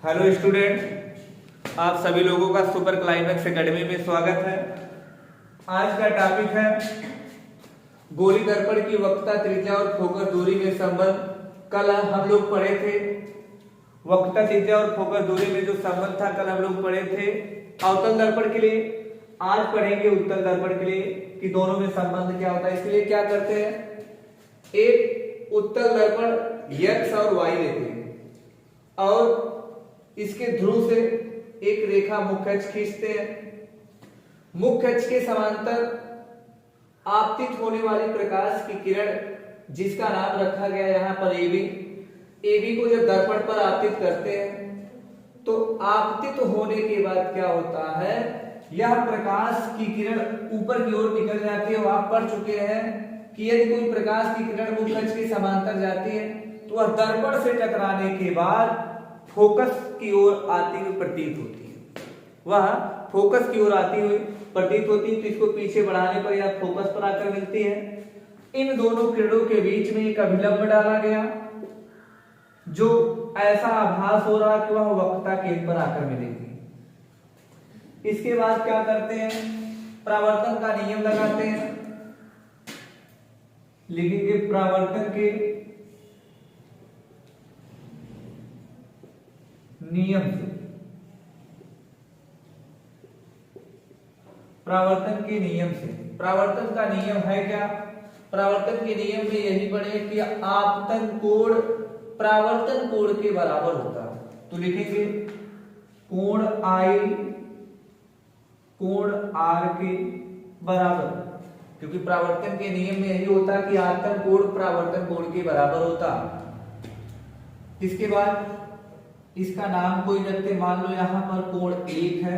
Hello student, आप सभी लोगों का सुपर क्लाइमेक्स एकेडमी में स्वागत है। आज का टॉपिक है गोली दर्पण की वक्रता, त्रिज्या और फोकस दूरी में संबंध। कल हम लोग पढ़े थे वक्रता, त्रिज्या और फोकस दूरी में जो संबंध था, कल हम लोग पढ़े थे अवतल दर्पण के लिए। आज पढ़ेंगे उत्तल दर्पण के लिए कि दोनों में संबंध क्या होता है। इसलिए क्या करते हैं, एक उत्तल दर्पण x और y लेते हैं और इसके ध्रुव से एक रेखा मुख्य अक्ष खींचते हैं। मुख्य अक्ष के समांतर आपतित होने वाली प्रकाश की किरण, जिसका नाम रखा गया यहाँ पर AB को जब दर्पण पर आपतित करते हैं तो आपतित होने के बाद क्या होता है, यह प्रकाश की किरण ऊपर की ओर निकल जाती है। आप पढ़ चुके हैं कि यदि कोई प्रकाश की किरण मुख्य अक्ष के समांतर जाती है तो वह दर्पण से टकराने के बाद फोकस की ओर आती हुई प्रतीत होती है। वह फोकस की ओर आती हुई प्रतीत होती है, तो इसको पीछे बढ़ाने पर यह फोकस पर आकर मिलती है। इन दोनों किरणों के बीच में एक अभिलंब डाला गया, जो ऐसा आभास हो रहा कि वह वक्रता केंद्र पर आकर मिलेगी। इसके बाद क्या करते हैं, परावर्तन का नियम लगाते हैं। लिखेंगे परावर्तन के नियम से। परावर्तन के नियम से, परावर्तन का नियम है क्या, परावर्तन के नियम में यही पढ़े कि आपतन कोण परावर्तन कोण के बराबर होता है। तो लिखेंगे कोण I कोण R के बराबर, क्योंकि परावर्तन के नियम में यही होता है कि आपतन कोण परावर्तन कोण के बराबर होता। इसके बाद इसका नाम कोई रखते, मान लो यहां पर कोण 1 है,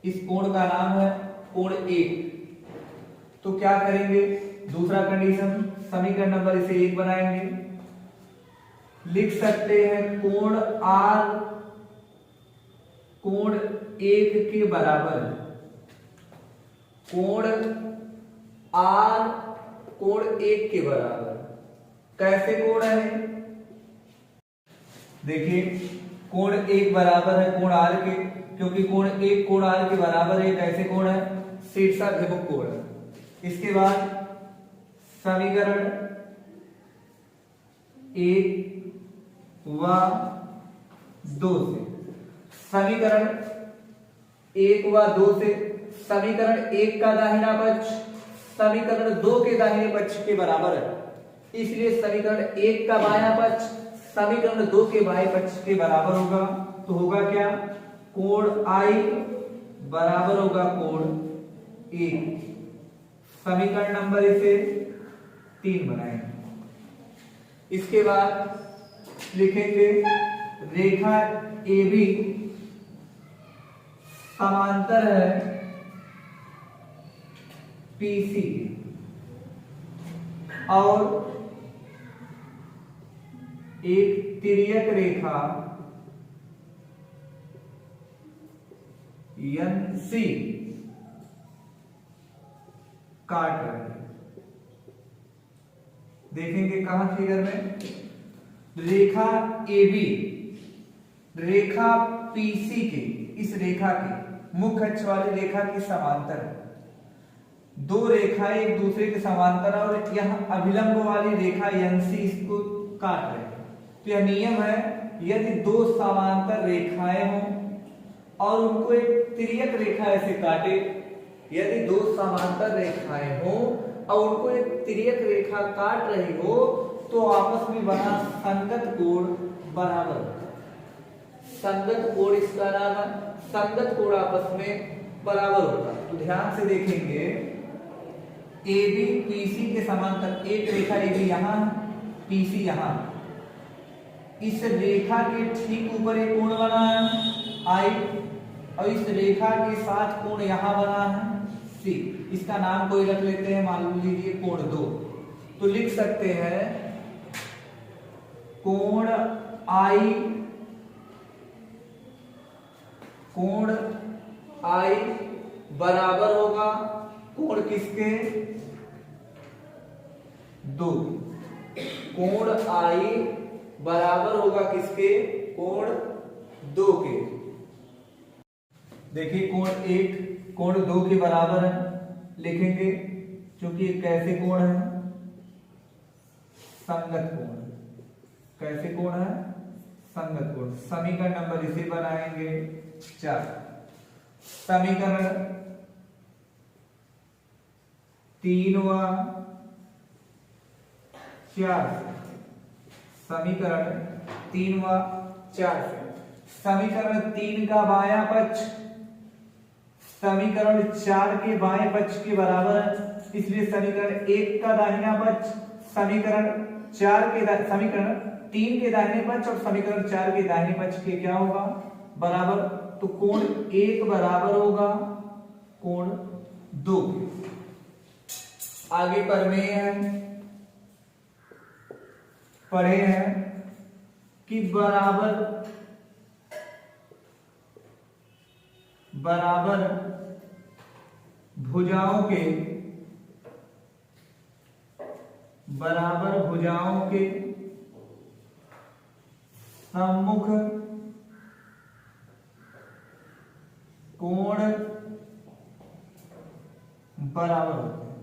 इस कोण का नाम है कोण 1। तो क्या करेंगे, दूसरा कंडीशन, समीकरण नंबर इसे 1 बनाएंगे। लिख सकते हैं कोण R कोण 1 के बराबर, कोण R कोण 1 के बराबर। कैसे कोण है, देखिए कोण 1 बराबर है कोण R के, क्योंकि कोण 1 कोण R के बराबर है। कैसे कोण है, शीर्षाभिमुख कोण है। इसके बाद समीकरण 1 व 2 से, समीकरण 1 व 2 से समीकरण 1 का दाहिना पक्ष समीकरण 2 के दाहिने पक्ष के बराबर है, इसलिए समीकरण 1 का बायां पक्ष समीकरण 2 के बाएं पक्ष के बराबर होगा। तो होगा क्या, कोण I बराबर होगा कोण 1। समीकरण नंबर इसे 3 बनाएंगे। इसके बाद लिखेंगे रेखा AB समांतर है PC और एक तिर्यक रेखा NC काट रही है। देखेंगे कहां फिगर में, रेखा AB रेखा PC के, इस रेखा के मुख्य अक्ष वाली रेखा की समांतर है। दो रेखाएं एक दूसरे के समांतर और यह अभिलंब वाली रेखा NC इसको काट रही है। तो यह नियम है, यदि दो समांतर रेखाएं हों और उनको एक तिर्यक रेखा ऐसे काटे, यदि दो समांतर रेखाएं हों और उनको एक तिर्यक रेखा काट रही हो तो आपस में बना संगत कोण बराबर होता है। संगत कोण इसका नाम है, संगत कोण आपस में बराबर होता है। तो ध्यान से देखेंगे, AB PC के समांतर, एक रेखा AB यहां, PC यहां, इस रेखा के ठीक ऊपर एक कोण बना है I और इस रेखा के साथ कोण यहां बना है C। इसका नाम कोई रख लेते हैं, मान लीजिए कोण 2। तो लिख सकते हैं कोण I बराबर होगा कोण किसके, 2। कोण I बराबर होगा किसके? कोण 2 के। देखिए कोण 1 कोण 2 के बराबर है, लिखेंगे क्योंकि ये कैसे कोण है? संगत कोण। कैसे कोण है? संगत कोण। समीकरण नंबर इसे बनाएंगे 4। समीकरण 3 व 4 से, समीकरण 3 व 4 से, समीकरण 3 का बायां पक्ष समीकरण 4 के बाएं पक्ष के बराबर है, इसलिए समीकरण 1 का दाहिना पक्ष समीकरण 3 के दाहिने पक्ष और समीकरण 4 के दाहिने पक्ष के क्या होगा? बराबर। तो कोण 1 बराबर होगा कोण 2 के। आगे प्रमेय है, पढ़े हैं कि बराबर भुजाओं के सम्मुख कोण बराबर होते हैं।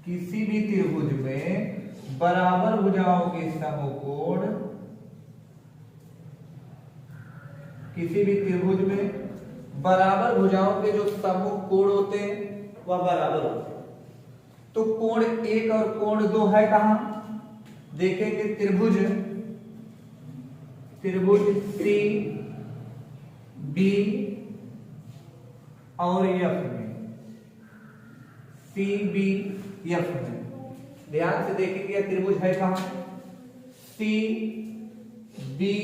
किसी भी त्रिभुज में बराबर भुजाओं के सम्मुख कोण, किसी भी त्रिभुज में बराबर भुजाओं के जो सम्मुख कोण होते हैं वह बराबर होते हैं। तो कोण 1 और कोण 2 है कहां? देखेंगे त्रिभुज सी बी और एफ में, सी बी एफ में ध्यान से देखेंगे यह त्रिभुज है कहां? सी बी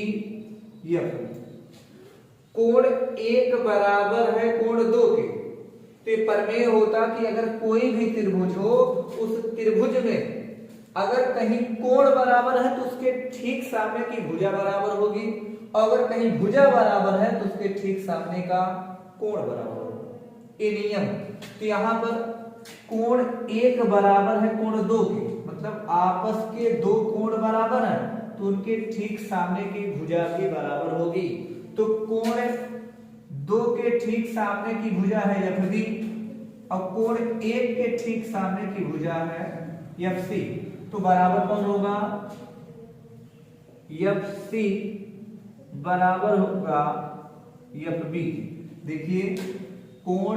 एफ में। कोण 1 बराबर है कोण 2 के। तो प्रमेय होता कि अगर कोई भी त्रिभुज हो, उस त्रिभुज में अगर कहीं कोण बराबर है तो उसके ठीक सामने की भुजा बराबर होगी, और अगर कहीं भुजा बराबर है तो उसके ठीक सामने का कोण बराबर होगा। ये नियम। तो यहां पर कोण 1 बराबर है कोण 2 के, मतलब आपस के 2 कोण बराबर हैं तो उनके ठीक सामने की भुजा भी बराबर होगी। तो कोण 2 के ठीक सामने की भुजा है एफबी और कोण 1 के ठीक सामने की भुजा है एफसी। तो बराबर कौन होगा? एफसी बराबर होगा एफबी। देखिए कोण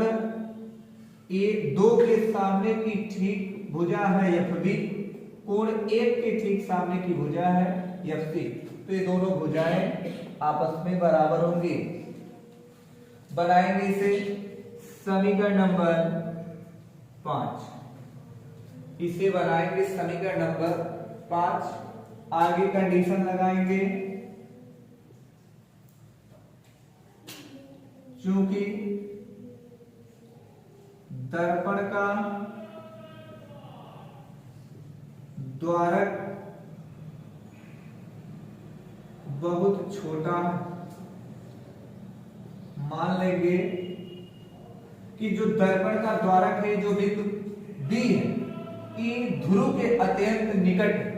2 के सामने की ठीक भुजा है एफबी, कोण 1 के ठीक सामने की भुजा है एफसी। तो ये दोनों भुजाएं आपस में बराबर होंगी। बनाएंगे इसे समीकरण नंबर 5। इसे बनाएंगे समीकरण नंबर 5। आगे कंडीशन लगाएंगे, चूंकि दर्पण का द्वारक बहुत छोटा है, मान लेंगे कि जो दर्पण का द्वारक है, जो बिंदु बी है, कि ध्रुव के अत्यंत निकट है।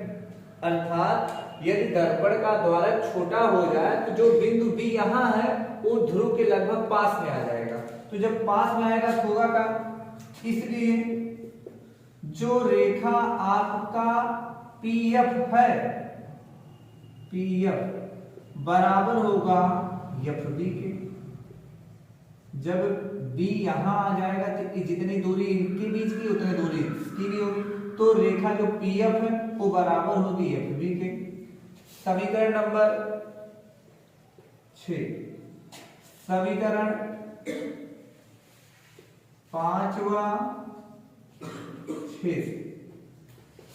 अर्थात यदि दर्पण का द्वारक छोटा हो जाए तो जो बिंदु बी यहां है वो ध्रुव के लगभग पास में आ जाएगा। तो जब पास में आएगा तो होगा क्या? इसलिए जो रेखा आपका पीएफ है, पीएफ बराबर होगा एफबी के। जब बी यहां आ जाएगा तो जितनी दूरी इनके बीच की उतनी दूरी इसकी भी होगी, तो रेखा जो पीएफ है वो बराबर होगी एफबी के। समीकरण नंबर 6, समीकरण 5वां 6 से,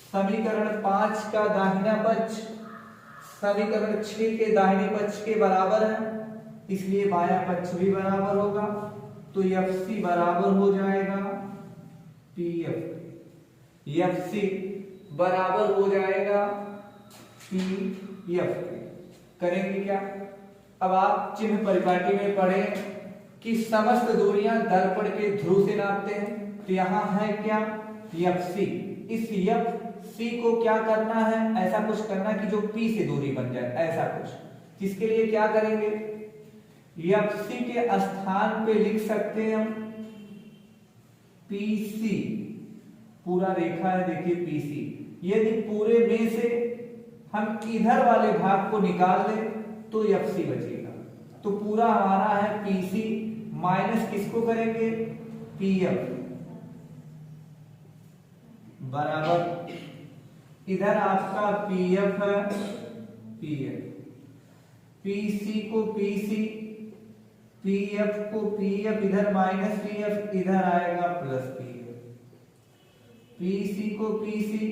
समीकरण 5 का दाहिना पक्ष समीकरण 6 के दाहिने पक्ष के बराबर है, इसलिए बायां पक्ष भी बराबर होगा। तो एफसी बराबर हो जाएगा पीएफ, एफसी बराबर हो जाएगा पीएफ। करेंगे क्या? अब आप चिन्ह परिपाटी में पढ़े कि समस्त दूरियां दर्पण के ध्रुव से नापते हैं। तो यहां है क्या? एफसी। इस एफ सी को क्या करना है, ऐसा कुछ करना कि जो पी से दूरी बन जाए, ऐसा कुछ। जिसके लिए क्या करेंगे, एफ सी के स्थान पे लिख सकते हैं हम पी सी, पूरा रेखा है देखिए पी सी। यदि पूरे में से हम इधर वाले भाग को निकाल दें तो एफ सी बचेगा। तो पूरा हमारा है पी सी माइनस किसको करेंगे, पी एफ, बराबर इधर आपका पी एफ है, पी एफ, पी सी को पी सी, पी एफ को पी एफ, इधर माइनस पी एफ, इधर आएगा plus P F, P C को पी सी,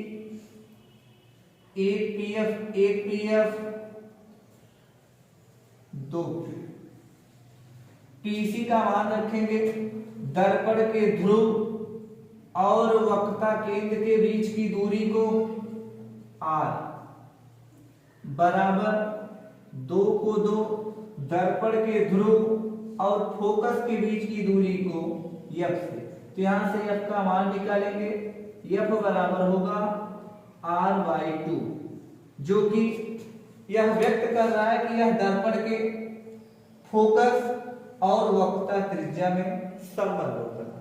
एक पी एफ, दो पीसी का मान रखेंगे, दर्पण के ध्रुव और वक्रता केंद्र के बीच की दूरी को आर, बराबर 2 को 2, दर्पण के ध्रुव और फोकस के बीच की दूरी को एफ से। तो यहां से एफ का मान निकालेंगे, एफ बराबर होगा r/2, जो कि यह व्यक्त कर रहा है कि यह दर्पण के फोकस और वक्रता त्रिज्या में संबंध होता है।